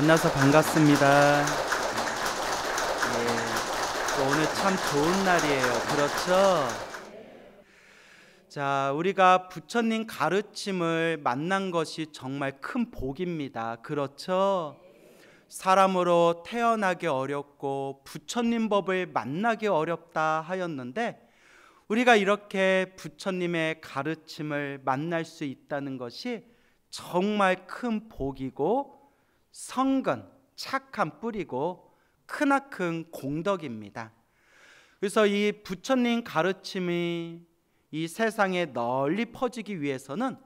만나서 반갑습니다. 오늘 참 좋은 날이에요. 그렇죠? 자, 우리가 부처님 가르침을 만난 것이 정말 큰 복입니다. 그렇죠? 사람으로 태어나기 어렵고 부처님 법을 만나기 어렵다 하였는데, 우리가 이렇게 부처님의 가르침을 만날 수 있다는 것이 정말 큰 복이고 성근, 착한 뿌리고 크나큰 공덕입니다. 그래서 이 부처님 가르침이 이 세상에 널리 퍼지기 위해서는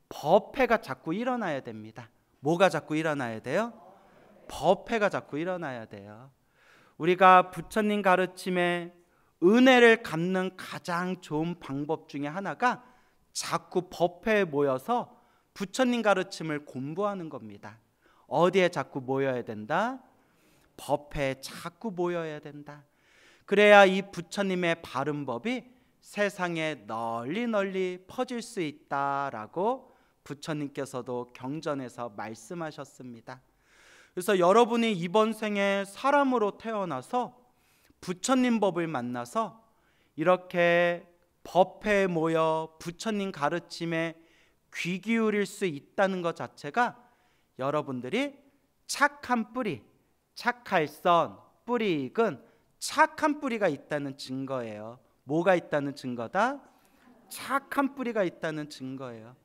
법회가 자꾸 일어나야 됩니다. 뭐가 자꾸 일어나야 돼요? 법회가 자꾸 일어나야 돼요. 우리가 부처님 가르침에 은혜를 갚는 가장 좋은 방법 중에 하나가 자꾸 법회에 모여서 부처님 가르침을 공부하는 겁니다. 어디에 자꾸 모여야 된다? 법회에 자꾸 모여야 된다. 그래야 이 부처님의 바른 법이 세상에 널리 퍼질 수 있다라고 부처님께서도 경전에서 말씀하셨습니다. 그래서 여러분이 이번 생에 사람으로 태어나서 부처님 법을 만나서 이렇게 법회에 모여 부처님 가르침에 귀 기울일 수 있다는 것 자체가 여러분들이 착한 뿌리, 착할선, 뿌리 익은 착한 뿌리가 있다는 증거예요. 뭐가 있다는 증거다? 착한 뿌리가 있다는 증거예요.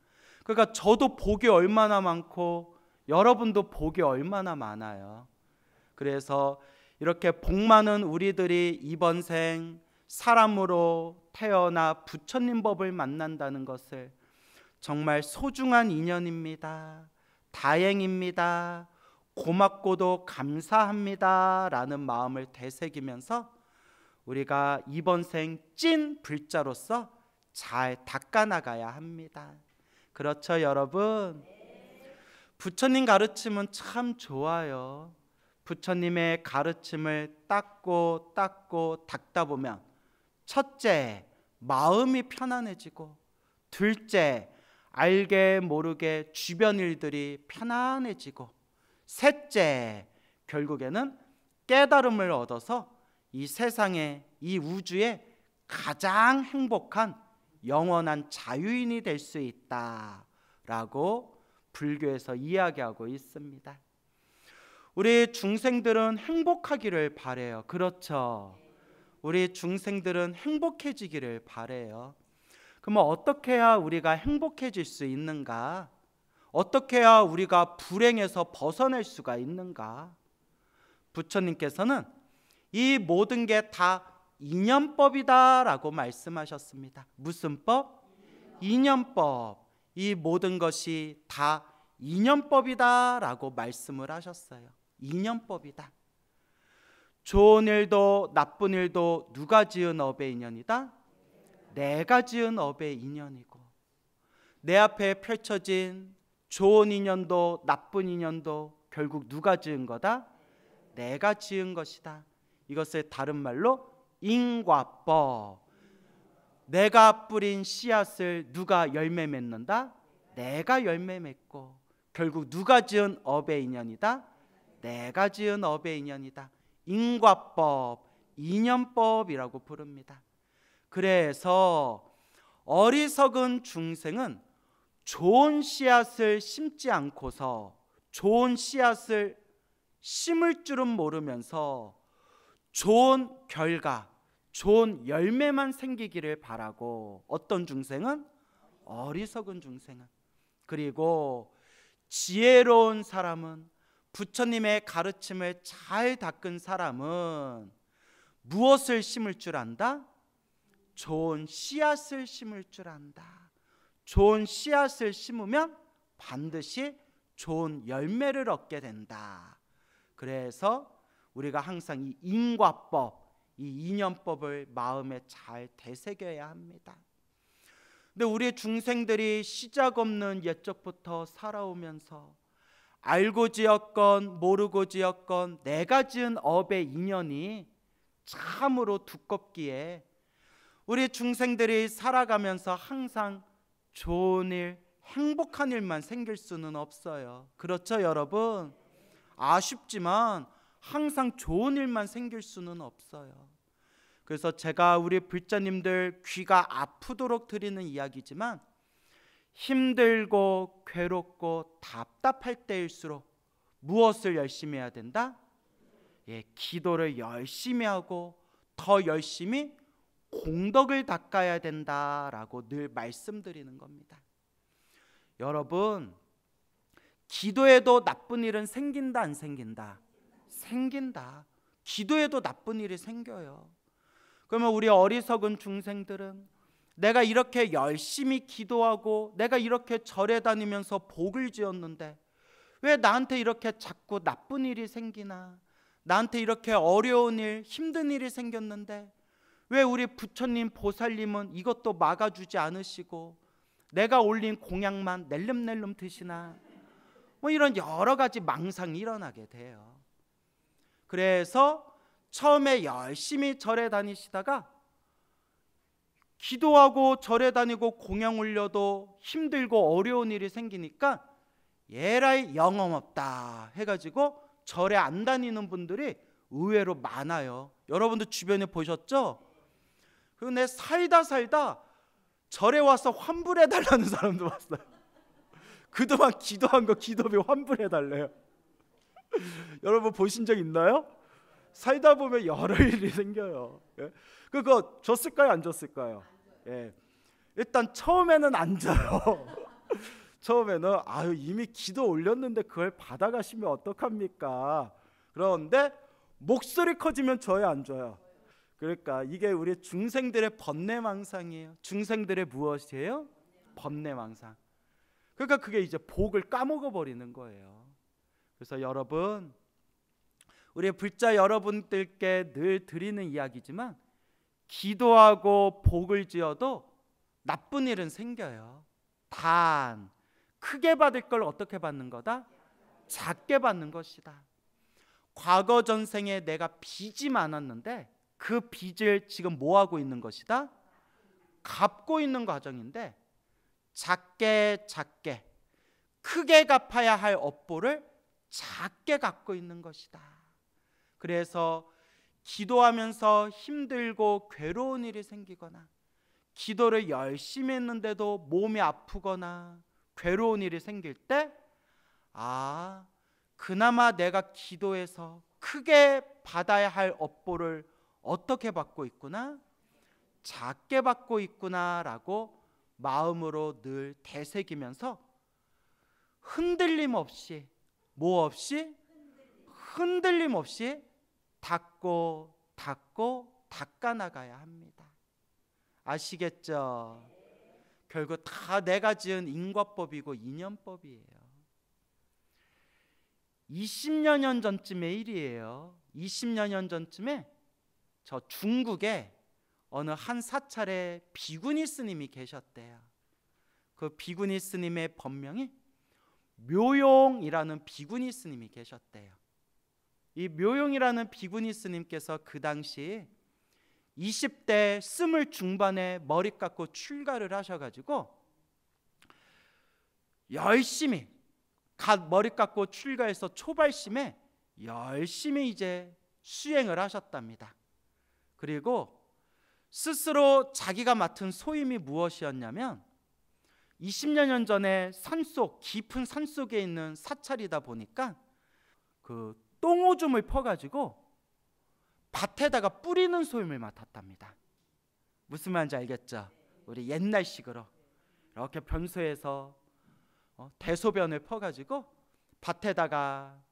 그러니까 저도 복이 얼마나 많고 여러분도 복이 얼마나 많아요. 그래서 이렇게 복 많은 우리들이 이번 생 사람으로 태어나 부처님 법을 만난다는 것을 정말 소중한 인연입니다. 다행입니다. 고맙고도 감사합니다 라는 마음을 되새기면서 우리가 이번 생 찐 불자로서 잘 닦아나가야 합니다. 그렇죠, 여러분? 부처님 가르침은 참 좋아요. 부처님의 가르침을 닦고 닦다 보면 첫째, 마음이 편안해지고, 둘째, 알게 모르게 주변 일들이 편안해지고, 셋째, 결국에는 깨달음을 얻어서 이 세상에, 이 우주에 가장 행복한 영원한 자유인이 될 수 있다라고 불교에서 이야기하고 있습니다. 우리 중생들은 행복하기를 바래요. 그렇죠? 우리 중생들은 행복해지기를 바래요. 그러면 어떻게 해야 우리가 행복해질 수 있는가? 어떻게 해야 우리가 불행에서 벗어날 수가 있는가? 부처님께서는 이 모든 게 다 인연법이다 라고 말씀하셨습니다. 무슨 법? 인연법. 이 모든 것이 다 인연법이다 라고 말씀을 하셨어요. 인연법이다. 좋은 일도 나쁜 일도 누가 지은 업의 인연이다? 내가 지은 업의 인연이고, 내 앞에 펼쳐진 좋은 인연도 나쁜 인연도 결국 누가 지은 거다? 내가 지은 것이다. 이것을 다른 말로 인과법. 내가 뿌린 씨앗을 누가 열매 맺는다? 내가 열매 맺고, 결국 누가 지은 업의 인연이다? 내가 지은 업의 인연이다. 인과법, 인연법이라고 부릅니다. 그래서 어리석은 중생은 좋은 씨앗을 심지 않고서 좋은 씨앗을 심을 줄은 모르면서 좋은 결과, 좋은 열매만 생기기를 바라고, 어떤 중생은? 어리석은 중생은. 그리고 지혜로운 사람은, 부처님의 가르침을 잘 닦은 사람은 무엇을 심을 줄 안다? 좋은 씨앗을 심을 줄 안다. 좋은 씨앗을 심으면 반드시 좋은 열매를 얻게 된다. 그래서 우리가 항상 이 인과법, 이 인연법을 마음에 잘 되새겨야 합니다. 근데 우리 중생들이 시작 없는 옛적부터 살아오면서 알고 지었건 모르고 지었건 내가 지은 업의 인연이 참으로 두껍기에 우리 중생들이 살아가면서 항상 좋은 일, 행복한 일만 생길 수는 없어요. 그렇죠, 여러분? 아쉽지만 항상 좋은 일만 생길 수는 없어요. 그래서 제가 우리 불자님들 귀가 아프도록 드리는 이야기지만, 힘들고 괴롭고 답답할 때일수록 무엇을 열심히 해야 된다? 기도를 열심히 하고 더 열심히 공덕을 닦아야 된다라고 늘 말씀드리는 겁니다. 여러분, 기도에도 나쁜 일은 생긴다 안 생긴다? 생긴다. 기도에도 나쁜 일이 생겨요. 그러면 우리 어리석은 중생들은 내가 이렇게 열심히 기도하고 내가 이렇게 절에 다니면서 복을 지었는데 왜 나한테 이렇게 자꾸 나쁜 일이 생기나? 나한테 이렇게 어려운 일, 힘든 일이 생겼는데 왜 우리 부처님, 보살님은 이것도 막아주지 않으시고 내가 올린 공약만 낼름낼름 드시나? 이런 여러 가지 망상이 일어나게 돼요. 그래서 처음에 열심히 절에 다니시다가 기도하고 절에 다니고 공양 올려도 힘들고 어려운 일이 생기니까 에라이 영험 없다 해가지고 절에 안 다니는 분들이 의외로 많아요. 여러분도 주변에 보셨죠? 그리고 내 살다 절에 와서 환불해달라는 사람도 봤어요. 그동안 기도한 거 기도비 환불해달래요. 여러분 보신 적 있나요? 살다 보면 여러 일이 생겨요. 그거 줬을까요? 안 줬을까요? 일단 처음에는 안 줘요. 처음에는 이미 기도 올렸는데 그걸 받아가시면 어떡합니까? 그런데 목소리 커지면 줘요, 안 줘요? 그러니까 이게 우리 중생들의 번뇌망상이에요. 중생들의 무엇이에요? 번뇌망상. 그러니까 그게 이제 복을 까먹어 버리는 거예요. 그래서 여러분, 우리 불자 여러분들께 늘 드리는 이야기지만, 기도하고 복을 지어도 나쁜 일은 생겨요. 단 크게 받을 걸 어떻게 받는 거다? 작게 받는 것이다. 과거 전생에 내가 빚이 많았는데 그 빚을 지금 뭐 하고 있는 것이다? 갚고 있는 과정인데, 작게 크게 갚아야 할 업보를 작게 갚고 있는 것이다. 그래서 기도하면서 힘들고 괴로운 일이 생기거나, 기도를 열심히 했는데도 몸이 아프거나 괴로운 일이 생길 때, 그나마 내가 기도해서 크게 받아야 할 업보를 어떻게 받고 있구나? 작게 받고 있구나라고 마음으로 늘 되새기면서 흔들림 없이, 뭐 없이? 흔들림 없이 닦고 닦아나가야 합니다. 아시겠죠? 결국 다 내가 지은 인과법이고 인연법이에요. 20여 년 전쯤의 일이에요. 20여 년 전쯤에 저 중국에 어느 한 사찰에 비구니 스님이 계셨대요. 그 비구니 스님의 법명이 묘용이라는 비구니 스님이 계셨대요. 이 묘용이라는 비구니 스님께서 그 당시 20대 스물 중반에 머리 깎고 출가를 하셔가지고 열심히 머리 깎고 출가해서 초발심에 열심히 이제 수행을 하셨답니다. 그리고 스스로 자기가 맡은 소임이 무엇이었냐면, 20여 년 전에 깊은 산속에 있는 사찰이다 보니까 그 똥오줌을 퍼가지고 밭에다가 뿌리는 소임을 맡았답니다. 무슨 말인지 알겠죠? 우리 옛날식으로 이렇게 변소해서 대소변을 퍼가지고 밭에다가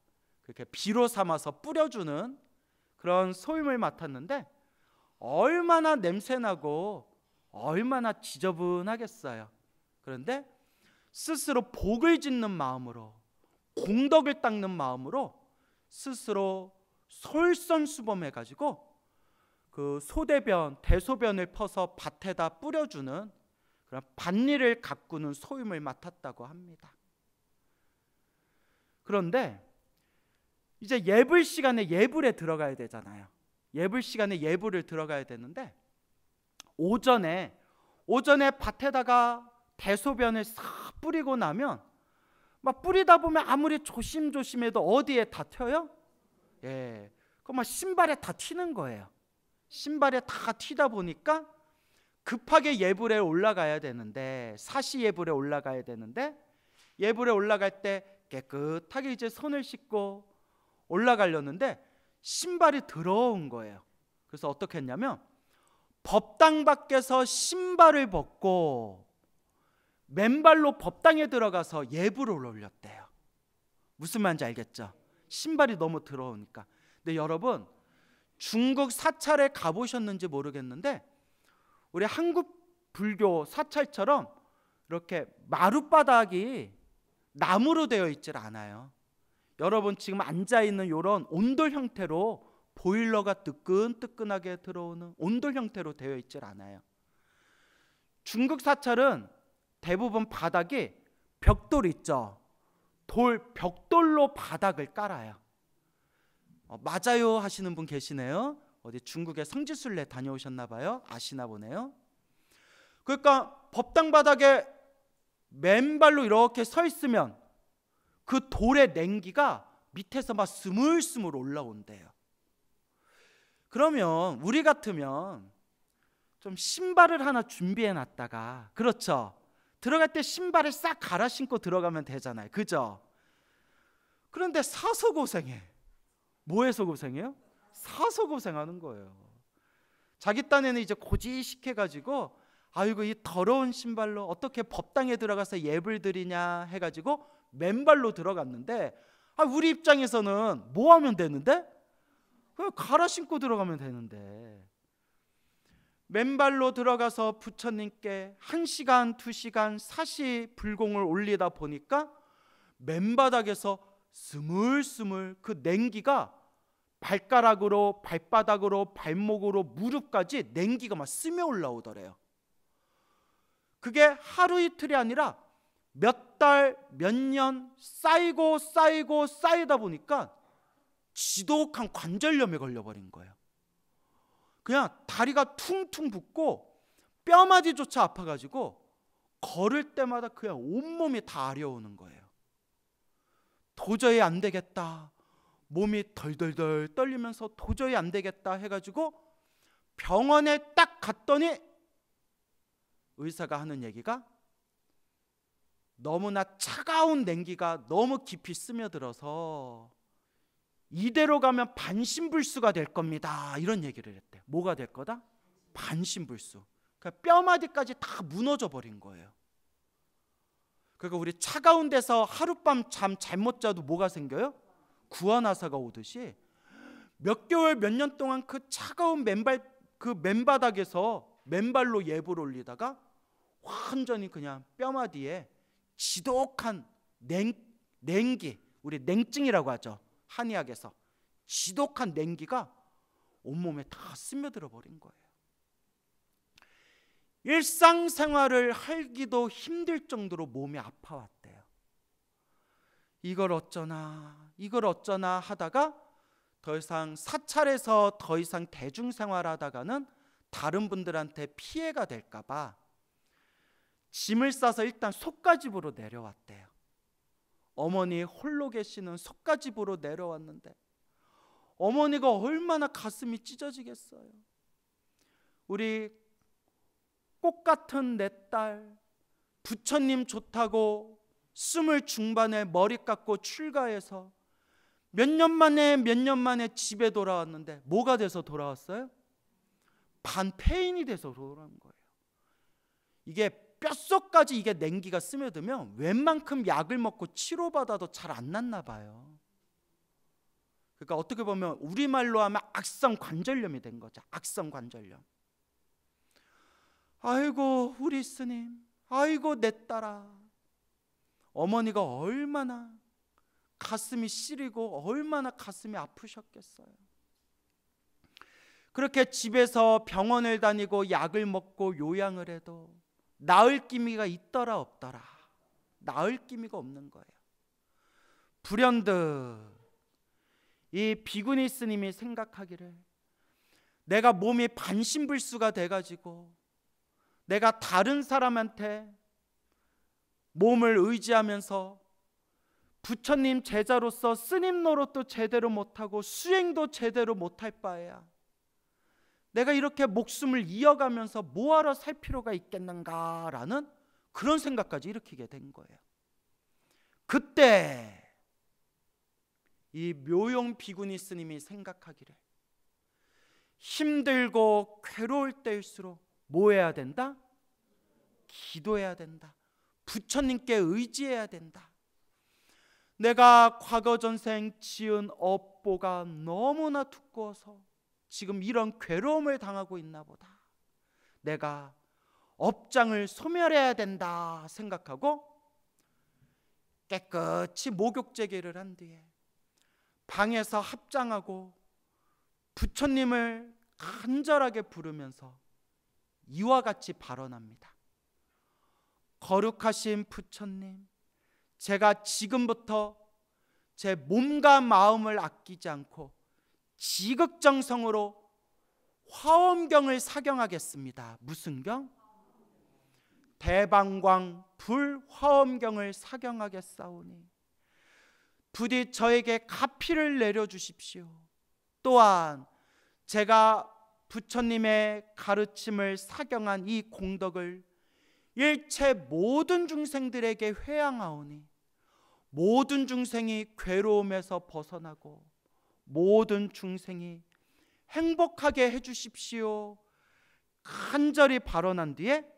그렇게 비로 삼아서 뿌려주는 그런 소임을 맡았는데, 얼마나 냄새나고 얼마나 지저분하겠어요. 그런데 스스로 복을 짓는 마음으로, 공덕을 닦는 마음으로 스스로 솔선수범해가지고 그 소대변, 대소변을 퍼서 밭에다 뿌려주는 그런 밭일을 가꾸는 소임을 맡았다고 합니다. 그런데 이제 예불 시간에 예불에 들어가야 되잖아요. 예불 시간에 예불을 들어가야 되는데, 오전에 밭에다가 대소변을 싹 뿌리고 나면 막 뿌리다 보면 아무리 조심조심해도 어디에 다 튀어요? 예, 그 막 신발에 다 튀는 거예요. 신발에 다 튀다 보니까 급하게 예불에 올라가야 되는데, 사시 예불에 올라가야 되는데, 예불에 올라갈 때 깨끗하게 이제 손을 씻고 올라가려는데 신발이 더러운 거예요. 그래서 어떻게 했냐면 법당 밖에서 신발을 벗고 맨발로 법당에 들어가서 예불을 올렸대요. 무슨 말인지 알겠죠? 신발이 너무 더러우니까. 근데 여러분, 중국 사찰에 가보셨는지 모르겠는데 우리 한국 불교 사찰처럼 이렇게 마룻바닥이 나무로 되어 있질 않아요. 여러분 지금 앉아있는 이런 온돌 형태로 보일러가 뜨끈뜨끈하게 들어오는 온돌 형태로 되어 있질 않아요. 중국 사찰은 대부분 바닥이 벽돌 있죠. 벽돌로 바닥을 깔아요. 맞아요 하시는 분 계시네요. 어디 중국에 성지순례 다녀오셨나 봐요. 아시나 보네요. 그러니까 법당 바닥에 맨발로 이렇게 서 있으면 그 돌의 냉기가 밑에서 막 스물스물 올라온대요. 그러면 우리 같으면 좀 신발을 하나 준비해 놨다가, 그렇죠, 들어갈 때 신발을 싹 갈아 신고 들어가면 되잖아요. 그죠? 그런데 사서 고생해. 뭐해서 고생해요? 사서 고생하는 거예요. 자기 딴에는 이제 고지식해가지고 아이고 이 더러운 신발로 어떻게 법당에 들어가서 예불 드리냐 해가지고 맨발로 들어갔는데, 우리 입장에서는 뭐 하면 되는데? 그냥 갈아 신고 들어가면 되는데, 맨발로 들어가서 부처님께 1시간 2시간 사시 불공을 올리다 보니까 맨바닥에서 스물스물 그 냉기가 발가락으로, 발바닥으로, 발목으로, 무릎까지 냉기가 막 스며 올라오더래요. 그게 하루 이틀이 아니라 몇 달, 몇 년 쌓이고 쌓이다 보니까 지독한 관절염에 걸려버린 거예요. 그냥 다리가 퉁퉁 붓고 뼈마디조차 아파가지고 걸을 때마다 그냥 온몸이 다 아려오는 거예요. 도저히 안 되겠다, 몸이 덜덜덜 떨리면서 도저히 안 되겠다 해가지고 병원에 딱 갔더니 의사가 하는 얘기가 너무나 차가운 냉기가 너무 깊이 스며들어서 이대로 가면 반신불수가 될 겁니다, 이런 얘기를 했대요. 뭐가 될 거다? 반신불수. 그러니까 뼈마디까지 다 무너져 버린 거예요. 그러니까 우리 차가운 데서 하룻밤 잠 잘못 자도 뭐가 생겨요? 구안화사가 오듯이 몇 개월 몇 년 동안 그 차가운 맨바닥에서 맨발로 예불 올리다가 완전히 그냥 뼈마디에 지독한 냉기, 우리 냉증이라고 하죠, 한의학에서. 지독한 냉기가 온몸에 다 스며들어 버린 거예요. 일상생활을 하기도 힘들 정도로 몸이 아파왔대요. 이걸 어쩌나 하다가 더 이상 사찰에서 더 이상 대중생활하다가는 다른 분들한테 피해가 될까 봐 짐을 싸서 일단 속가집으로 내려왔대요. 어머니 홀로 계시는 속가집으로 내려왔는데 어머니가 얼마나 가슴이 찢어지겠어요. 우리 꽃 같은 내 딸, 부처님 좋다고 20 중반에 머리 깎고 출가해서 몇 년 만에 집에 돌아왔는데 뭐가 돼서 돌아왔어요? 반폐인이 돼서 돌아온 거예요. 이게 뼛속까지 이게 냉기가 스며들면 웬만큼 약을 먹고 치료받아도 잘 안 낫나 봐요. 그러니까 어떻게 보면 우리말로 하면 악성 관절염이 된 거죠. 악성 관절염. 아이고 우리 스님, 아이고 내 딸아, 어머니가 얼마나 가슴이 시리고 얼마나 가슴이 아프셨겠어요. 그렇게 집에서 병원을 다니고 약을 먹고 요양을 해도 나을 기미가 있더라 없더라, 나을 기미가 없는 거예요. 불현듯 이 비구니 스님이 생각하기를 내가 몸이 반신불수가 돼가지고 내가 다른 사람한테 몸을 의지하면서 부처님 제자로서 스님 노릇도 제대로 못하고 수행도 제대로 못할 바에야 내가 이렇게 목숨을 이어가면서 뭐하러 살 필요가 있겠는가라는 그런 생각까지 일으키게 된 거예요. 그때 이 묘용 비구니 스님이 생각하기를 힘들고 괴로울 때일수록 뭐 해야 된다? 기도해야 된다. 부처님께 의지해야 된다. 내가 과거 전생 지은 업보가 너무나 두꺼워서 지금 이런 괴로움을 당하고 있나 보다. 내가 업장을 소멸해야 된다 생각하고 깨끗이 목욕제기를 한 뒤에 방에서 합장하고 부처님을 간절하게 부르면서 이와 같이 발언합니다. 거룩하신 부처님, 제가 지금부터 제 몸과 마음을 아끼지 않고 지극정성으로 화엄경을 사경하겠습니다. 무슨 경? 대방광 불화엄경을 사경하겠사오니 부디 저에게 가피를 내려주십시오. 또한 제가 부처님의 가르침을 사경한 이 공덕을 일체 모든 중생들에게 회양하오니 모든 중생이 괴로움에서 벗어나고 모든 중생이 행복하게 해주십시오. 간절히 발언한 뒤에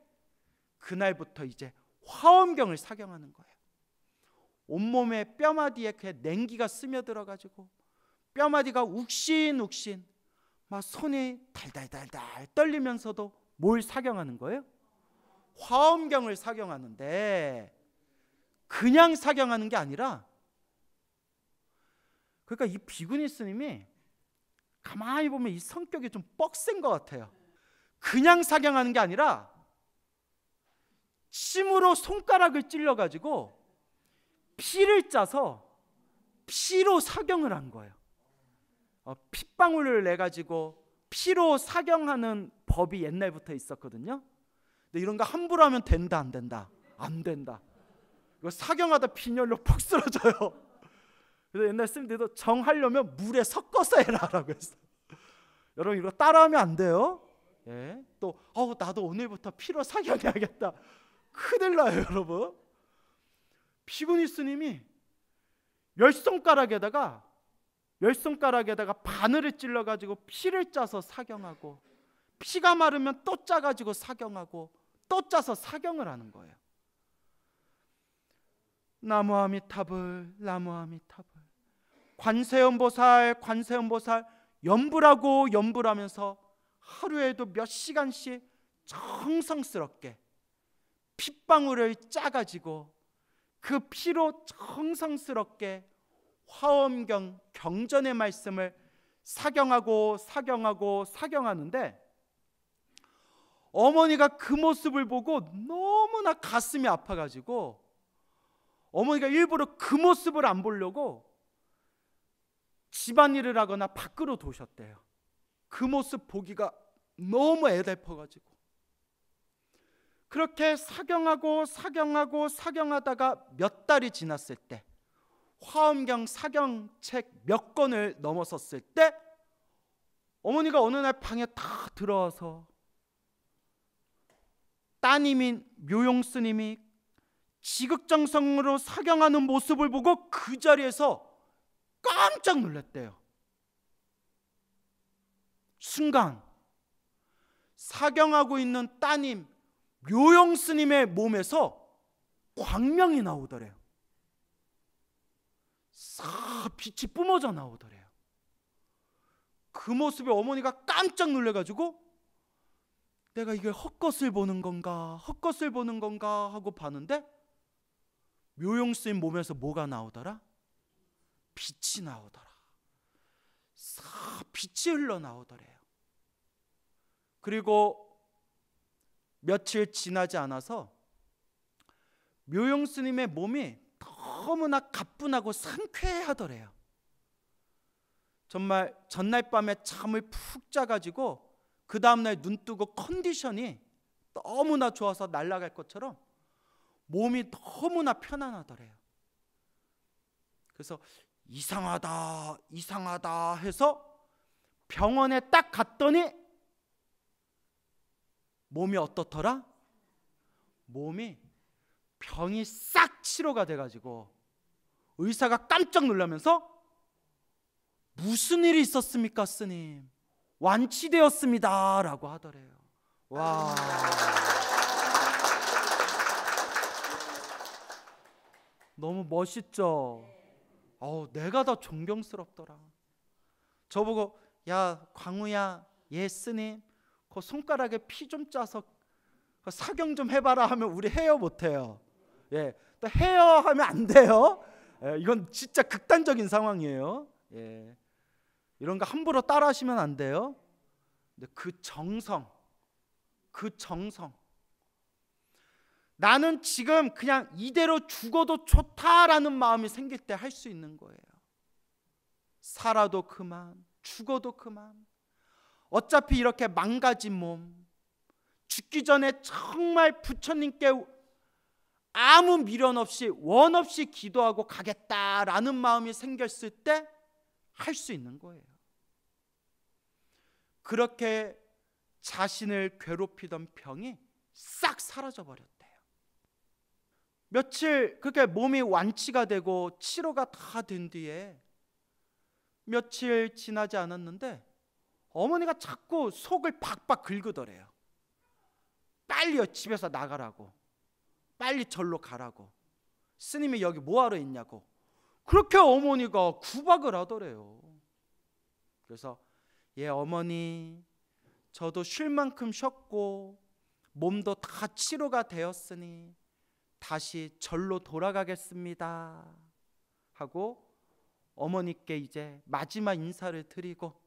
그날부터 이제 화엄경을 사경하는 거예요. 온몸에 뼈마디에 그냥 냉기가 스며들어가지고 뼈마디가 욱신욱신 막 손이 달달달달 떨리면서도 뭘 사경하는 거예요? 화엄경을 사경하는데 그냥 사경하는 게 아니라, 그러니까 이 비구니 스님이 가만히 보면 이 성격이 좀 뻑센 것 같아요. 그냥 사경하는 게 아니라 침으로 손가락을 찔러가지고 피를 짜서 피로 사경을 한 거예요. 핏방울을 내가지고 피로 사경하는 법이 옛날부터 있었거든요. 근데 이런 거 함부로 하면 된다 안 된다? 안 된다. 이거 사경하다 빈혈로 푹 쓰러져요. 그래서 옛날 스님들도 정하려면 물에 섞어서 해라라고 했어요. 여러분 이거 따라하면 안 돼요. 예. 또 나도 오늘부터 피로 사경해야겠다. 큰일 나요 여러분. 비구니 스님이 열 손가락에다가 바늘을 찔러가지고 피를 짜서 사경하고, 피가 마르면 또 짜가지고 사경하고, 또 짜서 사경을 하는 거예요. 나무 아미타불, 나무 아미타불. 관세음보살 연불하면서 하루에도 몇 시간씩 정성스럽게 핏방울을 짜가지고 그 피로 정성스럽게 화엄경 경전의 말씀을 사경하는데 어머니가 그 모습을 보고 너무나 가슴이 아파가지고 어머니가 일부러 그 모습을 안 보려고 집안일을 하거나 밖으로 도셨대요. 그 모습 보기가 너무 애달퍼가지고. 그렇게 사경하다가 몇 달이 지났을 때, 화엄경 사경책 몇 권을 넘어섰을 때 어머니가 어느 날 방에 다 들어와서 따님인 묘용 스님이 지극정성으로 사경하는 모습을 보고 그 자리에서 깜짝 놀랐대요. 순간 사경하고 있는 따님 묘용 스님의 몸에서 광명이 나오더래요. 빛이 뿜어져 나오더래요. 그 모습에 어머니가 깜짝 놀래가지고 내가 이게 헛것을 보는 건가 하고 봤는데 묘용 스님 몸에서 뭐가 나오더라? 빛이 나오더라. 빛이 흘러나오더래요. 그리고 며칠 지나지 않아서 묘용 스님의 몸이 너무나 가뿐하고 상쾌하더래요. 정말 전날 밤에 잠을 푹 자가지고 그 다음날 눈 뜨고 컨디션이 너무나 좋아서 날아갈 것처럼 몸이 너무나 편안하더래요. 그래서 이상하다 이상하다 해서 병원에 딱 갔더니 몸이 어떻더라? 몸이 병이 싹 치료가 돼가지고 의사가 깜짝 놀라면서 무슨 일이 있었습니까 스님? 완치되었습니다 라고 하더래요. 와, 너무 멋있죠? 내가 더 존경스럽더라. 저보고 야 광우야 예 스님 그 손가락에 피 좀 짜서 그 사경 좀 해봐라 하면 우리 해요 못해요? 예, 또 해요 하면 안 돼요. 예, 이건 진짜 극단적인 상황이에요. 예, 이런 거 함부로 따라 하시면 안 돼요. 근데 그 정성 나는 지금 그냥 이대로 죽어도 좋다라는 마음이 생길 때 할 수 있는 거예요. 살아도 그만 죽어도 그만 어차피 이렇게 망가진 몸 죽기 전에 정말 부처님께 아무 미련 없이 원 없이 기도하고 가겠다라는 마음이 생겼을 때 할 수 있는 거예요. 그렇게 자신을 괴롭히던 병이 싹 사라져 버렸대요. 며칠 그렇게 몸이 완치가 되고 치료가 다 된 뒤에 며칠 지나지 않았는데 어머니가 자꾸 속을 박박 긁으더래요. 빨리 집에서 나가라고, 빨리 절로 가라고, 스님이 여기 뭐하러 있냐고 그렇게 어머니가 구박을 하더래요. 그래서 예 어머니 저도 쉴 만큼 쉬었고 몸도 다 치료가 되었으니 다시 절로 돌아가겠습니다 하고 어머니께 이제 마지막 인사를 드리고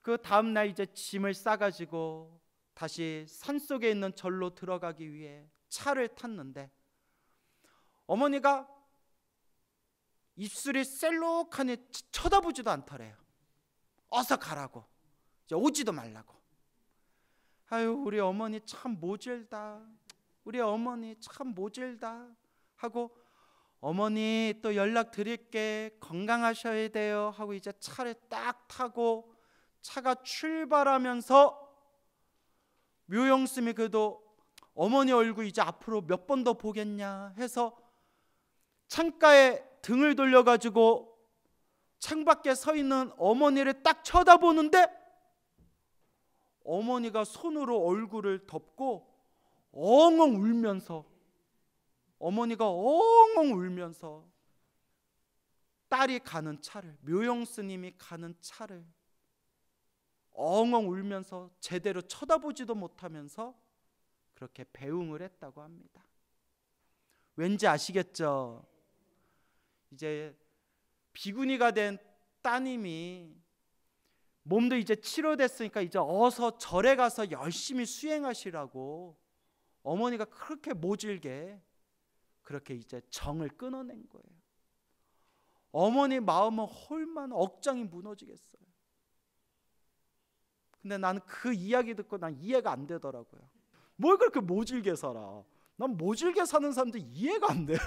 그 다음날 이제 짐을 싸가지고 다시 산속에 있는 절로 들어가기 위해 차를 탔는데 어머니가 입술이 셀록하니 쳐다보지도 않더래요. 어서 가라고, 이제 오지도 말라고. 아유 우리 어머니 참 모질다, 우리 어머니 참 모질다 하고 어머니 또 연락 드릴게 건강하셔야 돼요 하고 이제 차를 딱 타고 차가 출발하면서 묘영스님이 그래도 어머니 얼굴 이제 앞으로 몇 번 더 보겠냐 해서 창가에 등을 돌려가지고 창밖에 서 있는 어머니를 딱 쳐다보는데 어머니가 손으로 얼굴을 덮고 엉엉 울면서 어머니가 엉엉 울면서 딸이 가는 차를 묘영스님이 가는 차를 엉엉 울면서 제대로 쳐다보지도 못하면서 그렇게 배웅을 했다고 합니다. 왠지 아시겠죠? 이제 비구니가 된 따님이 몸도 이제 치료됐으니까 이제 어서 절에 가서 열심히 수행하시라고 어머니가 그렇게 모질게 그렇게 이제 정을 끊어낸 거예요. 어머니 마음은 얼마나 억장이 무너지겠어요. 근데 나는 그 이야기 듣고 난 이해가 안 되더라고요. 뭘 그렇게 모질게 살아? 난 모질게 사는 사람들 이해가 안 돼요.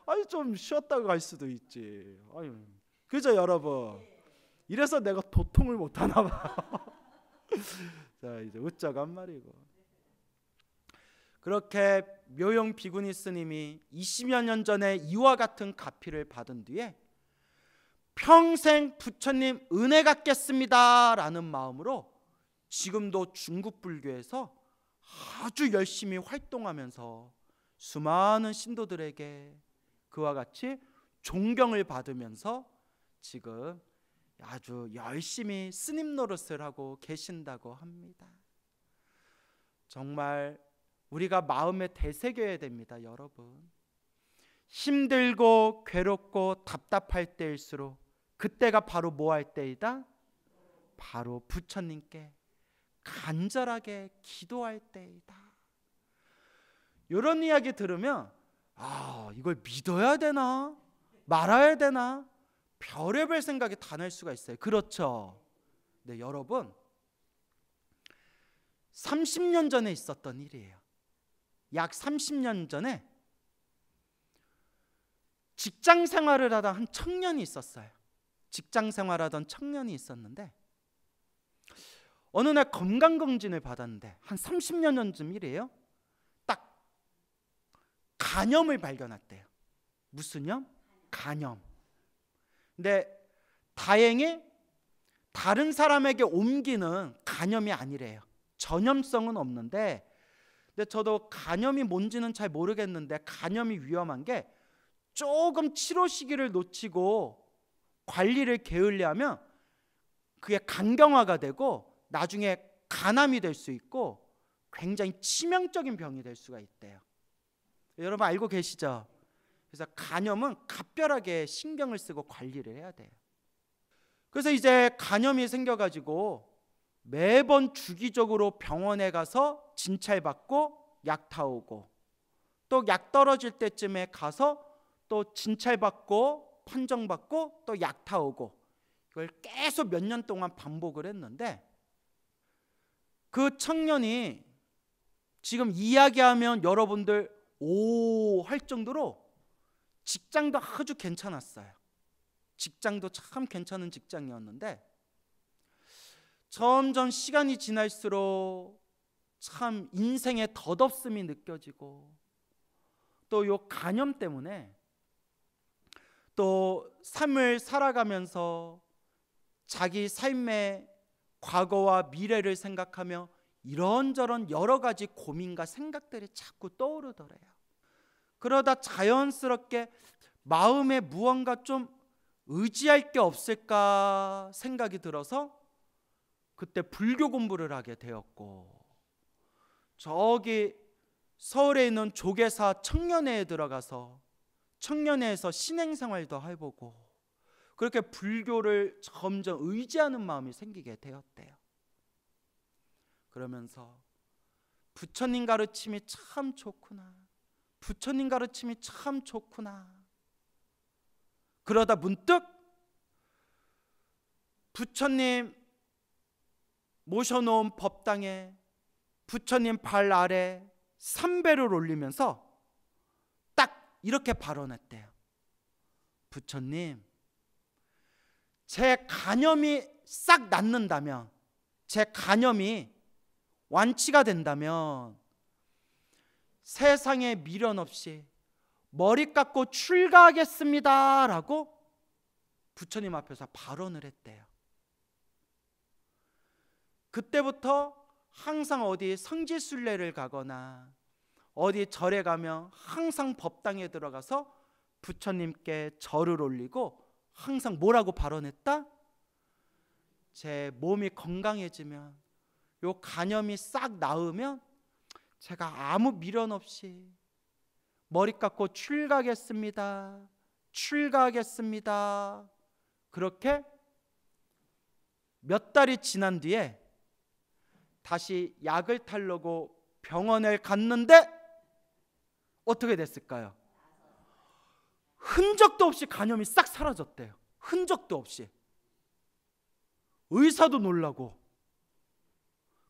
아니 좀 쉬었다가 갈 수도 있지. 아니, 그죠 여러분? 이래서 내가 도통을 못 하나 봐. 자 이제 웃자고 한 말이고. 그렇게 묘영 비구니 스님이 20여 년 전에 이와 같은 가피를 받은 뒤에 평생 부처님 은혜 갚겠습니다 라는 마음으로 지금도 중국 불교에서 아주 열심히 활동하면서 수많은 신도들에게 그와 같이 존경을 받으면서 지금 아주 열심히 스님 노릇을 하고 계신다고 합니다. 정말 우리가 마음에 되새겨야 됩니다, 여러분. 힘들고 괴롭고 답답할 때일수록 그때가 바로 뭐 할 때이다? 바로 부처님께 간절하게 기도할 때이다. 이런 이야기 들으면 이걸 믿어야 되나 말아야 되나 별의별 생각이 다 날 수가 있어요. 그렇죠? 네, 여러분 30년 전에 있었던 일이에요. 약 30년 전에 직장 생활을 하던 한 청년이 있었어요. 직장 생활하던 청년이 있었는데 어느 날 건강검진을 받았는데 한 30년 전쯤이래요. 딱 간염을 발견했대요. 무슨 염? 간염. 근데 다행히 다른 사람에게 옮기는 간염이 아니래요. 전염성은 없는데, 근데 저도 간염이 뭔지는 잘 모르겠는데 간염이 위험한 게 조금 치료 시기를 놓치고 관리를 게을리하면 그게 간경화가 되고 나중에 간암이 될 수 있고 굉장히 치명적인 병이 될 수가 있대요. 여러분 알고 계시죠? 그래서 간염은 각별하게 신경을 쓰고 관리를 해야 돼요. 그래서 이제 간염이 생겨가지고 매번 주기적으로 병원에 가서 진찰받고 약 타오고, 또 약 떨어질 때쯤에 가서 또 진찰받고 판정받고 또 약 타오고, 이걸 계속 몇 년 동안 반복을 했는데 그 청년이 지금 이야기하면 여러분들 오 할 정도로 직장도 아주 괜찮았어요. 직장도 참 괜찮은 직장이었는데 점점 시간이 지날수록 참 인생의 덧없음이 느껴지고, 또 요 간염 때문에 또 삶을 살아가면서 자기 삶의 과거와 미래를 생각하며 이런저런 여러 가지 고민과 생각들이 자꾸 떠오르더래요. 그러다 자연스럽게 마음에 무언가 좀 의지할 게 없을까 생각이 들어서 그때 불교 공부를 하게 되었고, 저기 서울에 있는 조계사 청년회에 들어가서 청년회에서 신행생활도 해보고, 그렇게 불교를 점점 의지하는 마음이 생기게 되었대요. 그러면서 부처님 가르침이 참 좋구나, 부처님 가르침이 참 좋구나. 그러다 문득 부처님 모셔놓은 법당에 부처님 발 아래 삼배를 올리면서 딱 이렇게 발언했대요. 부처님, 제 간염이 싹 낫는다면, 제 간염이 완치가 된다면 세상에 미련 없이 머리 깎고 출가하겠습니다 라고 부처님 앞에서 발언을 했대요. 그때부터 항상 어디 성지순례를 가거나 어디 절에 가면 항상 법당에 들어가서 부처님께 절을 올리고 항상 뭐라고 발언했다? 제 몸이 건강해지면, 요 간염이 싹 나으면 제가 아무 미련 없이 머리 깎고 출가하겠습니다, 출가하겠습니다. 그렇게 몇 달이 지난 뒤에 다시 약을 타려고 병원을 갔는데 어떻게 됐을까요? 흔적도 없이 간염이 싹 사라졌대요. 흔적도 없이. 의사도 놀라고,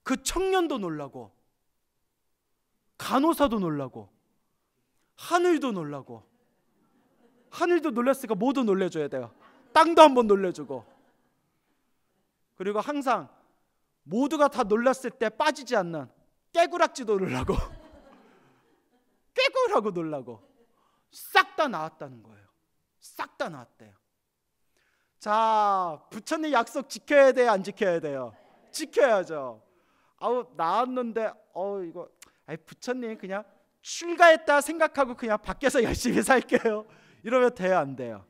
그 청년도 놀라고, 간호사도 놀라고, 하늘도 놀라고. 하늘도 놀랐으니까 모두 놀래줘야 돼요. 땅도 한번 놀래주고. 그리고 항상 모두가 다 놀랐을 때 빠지지 않는 깨구락지도 놀라고 깨구라고 놀라고 싹 다 나았다는 거예요. 싹 다 나았대요. 자, 부처님 약속 지켜야 돼요, 안 지켜야 돼요? 지켜야죠. 아우 나았는데 이거 부처님 그냥 출가했다 생각하고 그냥 밖에서 열심히 살게요, 이러면 돼요, 안 돼요?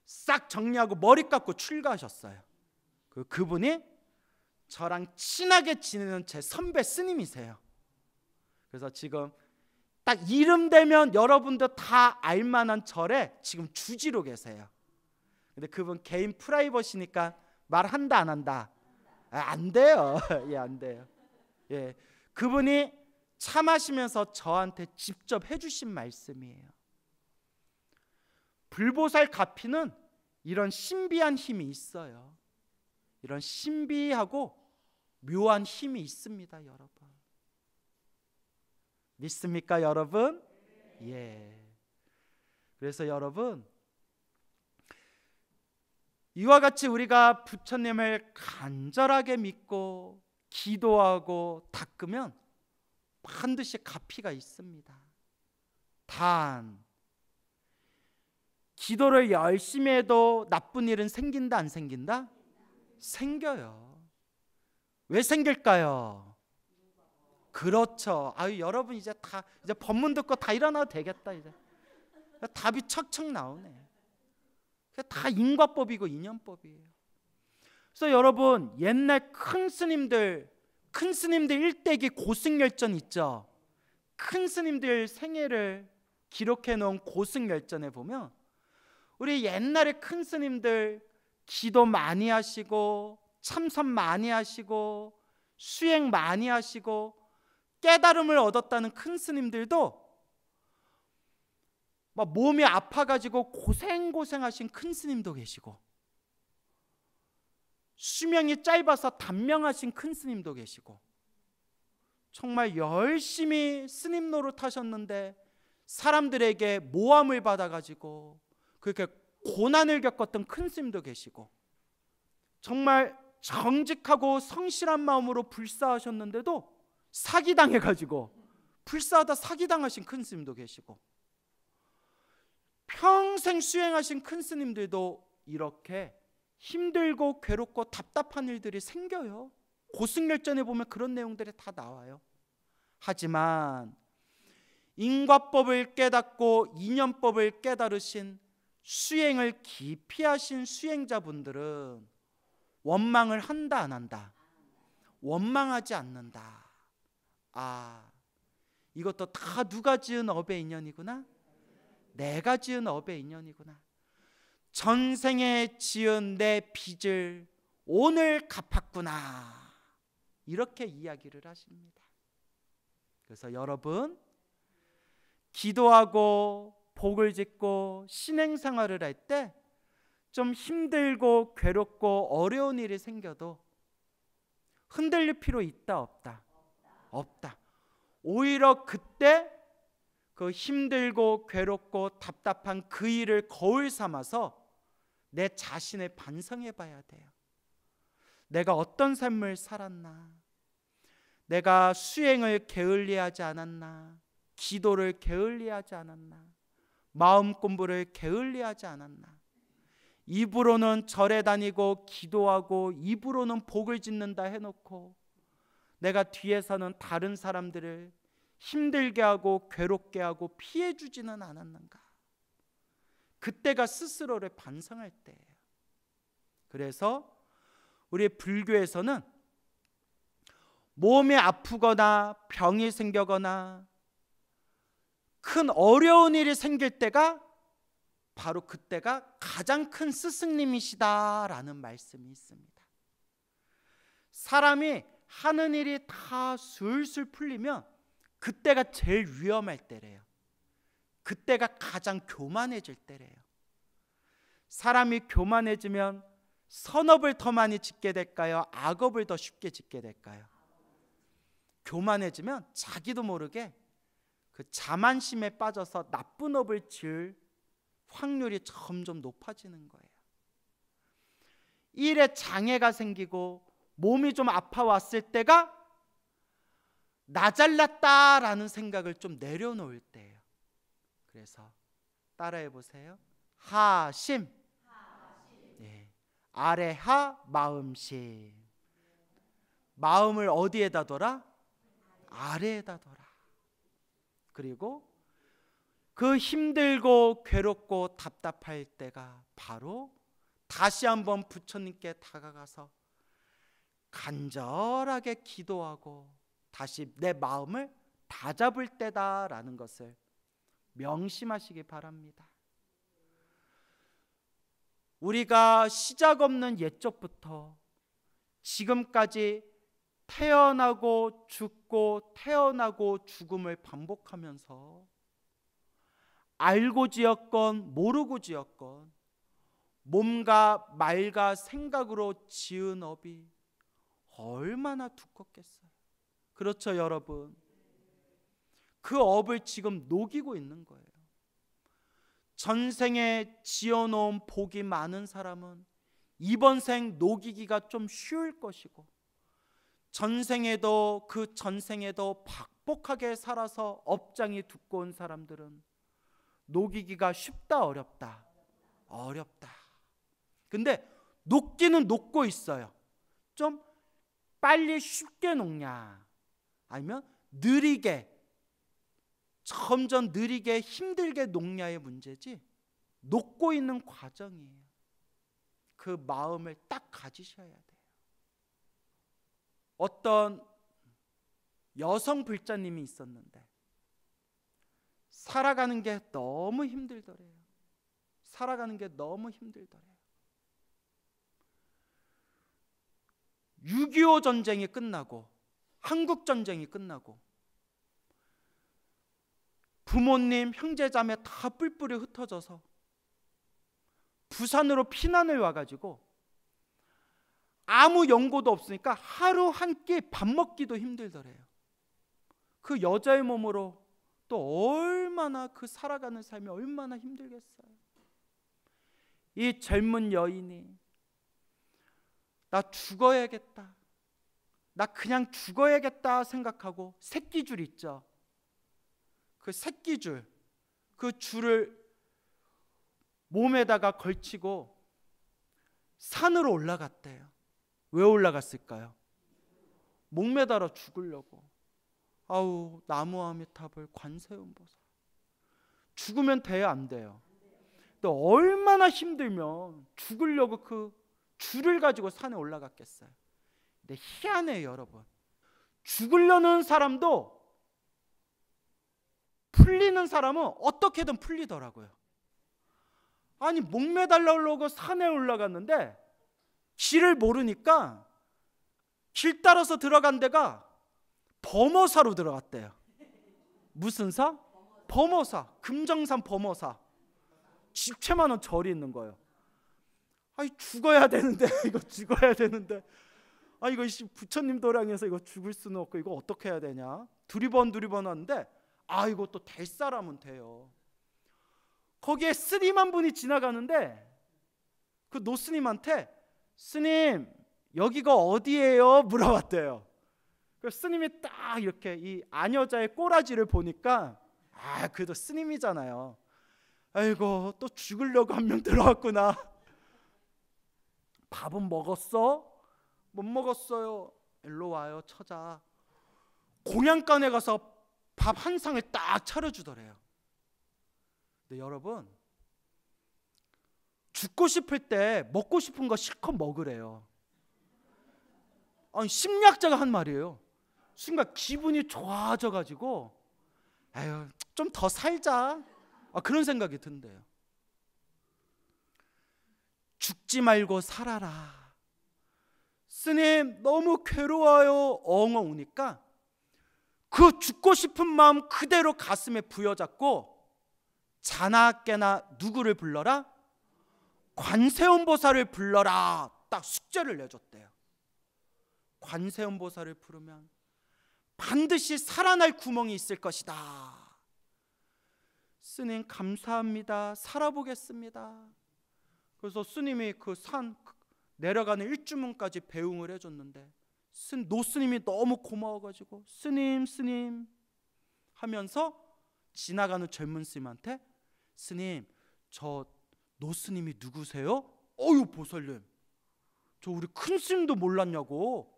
싹 정리하고 머리 깎고 출가하셨어요. 그분이 저랑 친하게 지내는 제 선배 스님이세요. 그래서 지금 딱 이름 대면 여러분들 다 알만한 절에 지금 주지로 계세요. 근데 그분 개인 프라이버시니까 말한다 안 한다? 안 돼요. 예, 안 돼요. 예, 그분이 참하시면서 저한테 직접 해주신 말씀이에요. 불보살 가피는 이런 신비한 힘이 있어요. 이런 신비하고 묘한 힘이 있습니다, 여러분. 믿습니까, 여러분? 예. 그래서 여러분, 이와 같이 우리가 부처님을 간절하게 믿고 기도하고 닦으면 반드시 갚이가 있습니다. 단, 기도를 열심히 해도 나쁜 일은 생긴다, 안 생긴다? 생겨요. 왜 생길까요? 그렇죠. 아유, 여러분 이제 법문 듣고 다 일어나도 되겠다. 이제 답이 척척 나오네. 다 인과법이고 인연법이에요. 그래서 여러분, 옛날 큰 스님들 일대기 고승열전 있죠. 큰 스님들 생애를 기록해 놓은 고승열전에 보면 우리 옛날에 큰 스님들 기도 많이 하시고 참선 많이 하시고 수행 많이 하시고 깨달음을 얻었다는 큰 스님들도 막 몸이 아파가지고 고생하신 큰 스님도 계시고, 수명이 짧아서 단명하신 큰 스님도 계시고, 정말 열심히 스님 노릇하셨는데 사람들에게 모함을 받아가지고 그렇게 고난을 겪었던 큰 스님도 계시고, 정말 정직하고 성실한 마음으로 불사하셨는데도 사기당해가지고 불사하다 사기당하신 큰 스님도 계시고, 평생 수행하신 큰 스님들도 이렇게 힘들고 괴롭고 답답한 일들이 생겨요. 고승열전에 보면 그런 내용들이 다 나와요. 하지만 인과법을 깨닫고 인연법을 깨달으신 수행을 깊이 하신 수행자분들은 원망을 한다, 안 한다? 원망하지 않는다. 아, 이것도 다 누가 지은 업의 인연이구나? 내가 지은 업의 인연이구나. 전생에 지은 내 빚을 오늘 갚았구나. 이렇게 이야기를 하십니다. 그래서 여러분, 기도하고 복을 짓고 신행생활을 할 때 좀 힘들고 괴롭고 어려운 일이 생겨도 흔들릴 필요 있다, 없다? 없다. 오히려 그때 그 힘들고 괴롭고 답답한 그 일을 거울 삼아서 내 자신을 반성해 봐야 돼요. 내가 어떤 삶을 살았나? 내가 수행을 게을리하지 않았나? 기도를 게을리하지 않았나? 마음 공부를 게을리하지 않았나? 입으로는 절에 다니고 기도하고 입으로는 복을 짓는다 해놓고 내가 뒤에서는 다른 사람들을 힘들게 하고 괴롭게 하고 피해 주지는 않았는가? 그때가 스스로를 반성할 때예요. 그래서 우리 불교에서는 몸이 아프거나 병이 생기거나 큰 어려운 일이 생길 때가 바로 그때가 가장 큰 스승님이시다라는 말씀이 있습니다. 사람이 하는 일이 다 술술 풀리면 그때가 제일 위험할 때래요. 그때가 가장 교만해질 때래요. 사람이 교만해지면 선업을 더 많이 짓게 될까요? 악업을 더 쉽게 짓게 될까요? 교만해지면 자기도 모르게 그 자만심에 빠져서 나쁜 업을 지을 확률이 점점 높아지는 거예요. 일에 장애가 생기고 몸이 좀 아파왔을 때가 나 잘났다라는 생각을 좀 내려놓을 때예요. 그래서 따라해 보세요. 하심. 네. 아래하 마음심. 마음을 어디에다 둬라? 아래에다 둬라. 그리고 그 힘들고 괴롭고 답답할 때가 바로 다시 한번 부처님께 다가가서 간절하게 기도하고 다시 내 마음을 다잡을 때다라는 것을 명심하시기 바랍니다. 우리가 시작 없는 옛적부터 지금까지 태어나고 죽고 태어나고 죽음을 반복하면서 알고 지었건 모르고 지었건 몸과 말과 생각으로 지은 업이 얼마나 두껍겠어요. 그렇죠, 여러분? 그 업을 지금 녹이고 있는 거예요. 전생에 지어놓은 복이 많은 사람은 이번 생 녹이기가 좀 쉬울 것이고, 전생에도 그 전생에도 박복하게 살아서 업장이 두꺼운 사람들은 녹이기가 쉽다 어렵다? 어렵다. 근데 녹기는 녹고 있어요. 좀 빨리 쉽게 녹냐, 아니면 느리게, 점점 느리게 힘들게 녹냐의 문제지, 녹고 있는 과정이에요. 그 마음을 딱 가지셔야 돼요. 어떤 여성 불자님이 있었는데 살아가는 게 너무 힘들더래요. 살아가는 게 너무 힘들더래요. 6.25 전쟁이 끝나고, 한국 전쟁이 끝나고, 부모님, 형제자매 다 뿔뿔이 흩어져서 부산으로 피난을 와가지고 아무 연고도 없으니까 하루 한 끼 밥 먹기도 힘들더래요. 그 여자의 몸으로 또 얼마나 그 살아가는 삶이 얼마나 힘들겠어요. 이 젊은 여인이 나 죽어야겠다, 나 그냥 죽어야겠다 생각하고 새끼줄 있죠. 그 새끼줄, 그 줄을 몸에다가 걸치고 산으로 올라갔대요. 왜 올라갔을까요? 목매달아 죽으려고. 아우, 나무아미타불 관세음보살. 죽으면 돼요, 안 돼요? 또 얼마나 힘들면 죽으려고 그 줄을 가지고 산에 올라갔겠어요. 근데 희한해요, 여러분. 죽으려는 사람도 풀리는 사람은 어떻게든 풀리더라고요. 아니, 목매달라고 산에 올라갔는데 길을 모르니까 길 따라서 들어간 데가 범어사로 들어갔대요. 무슨 사? 범어사. 금정산 범어사. 집채만한 절이 있는 거예요. 아니, 죽어야 되는데 이거 죽어야 되는데, 아, 이거 부처님 도량에서 이거 죽을 수는 없고 이거 어떻게 해야 되냐, 두리번 하는데, 아, 이거 또 될 사람은 돼요. 거기에 스님 한 분이 지나가는데 그 노스님한테 스님 여기가 어디예요? 물어봤대요. 그 스님이 딱 이렇게 이 아녀자의 꼬라지를 보니까, 아, 그래도 스님이잖아요. 아이고, 또 죽으려고 한 명 들어왔구나. 밥은 먹었어? 못 먹었어요. 일로 와요, 처자. 공양간에 가서 밥 한 상을 딱 차려주더래요. 근데 여러분, 죽고 싶을 때 먹고 싶은 거 실컷 먹으래요. 아니, 심리학자가 한 말이에요. 순간 기분이 좋아져가지고, 아유, 좀 더 살자, 그런 생각이 든대요. 죽지 말고 살아라. 스님 너무 괴로워요, 엉엉 우니까 그 죽고 싶은 마음 그대로 가슴에 부여잡고 자나깨나 누구를 불러라? 관세음보살을 불러라. 딱 숙제를 내줬대요. 관세음보살을 부르면 반드시 살아날 구멍이 있을 것이다. 스님 감사합니다, 살아보겠습니다. 그래서 스님이 그 산 내려가는 일주문까지 배웅을 해줬는데, 노스님이 너무 고마워가지고 스님 하면서 지나가는 젊은 스님한테, 스님 저 노스님이 누구세요? 어유 보살님, 저 우리 큰 스님도 몰랐냐고,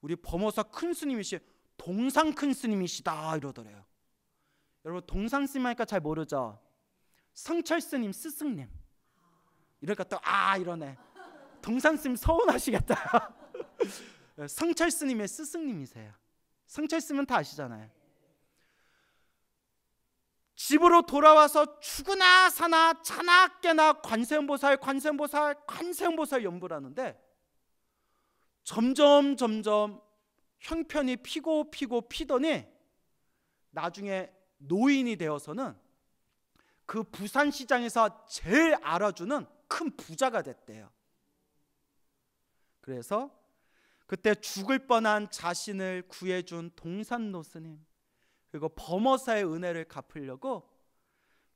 우리 범어사 큰 스님이시, 동산 큰 스님이시다 이러더래요. 여러분, 동산 스님 하니까 잘 모르죠? 성철 스님 스승님. 이러니까 또 이러네. 동산 스님 서운하시겠다. 성철 스님의 스승님이세요. 성철 스님은 다 아시잖아요. 집으로 돌아와서 죽으나 사나 자나 깨나 관세음보살 연부를 하는데, 점점 형편이 피더니 나중에 노인이 되어서는 그 부산시장에서 제일 알아주는 큰 부자가 됐대요. 그래서 그때 죽을 뻔한 자신을 구해준 동산노 스님, 그리고 범어사의 은혜를 갚으려고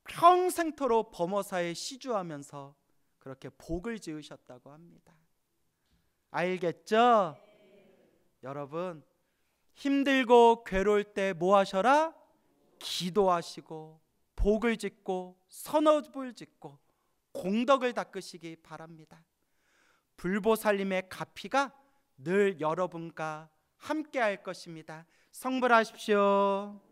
평생토록 범어사에 시주하면서 그렇게 복을 지으셨다고 합니다. 알겠죠? 여러분, 힘들고 괴로울 때 뭐 하셔라? 기도하시고 복을 짓고 선업을 짓고 공덕을 닦으시기 바랍니다. 불보살님의 가피가 늘 여러분과 함께 할 것입니다. 성불하십시오.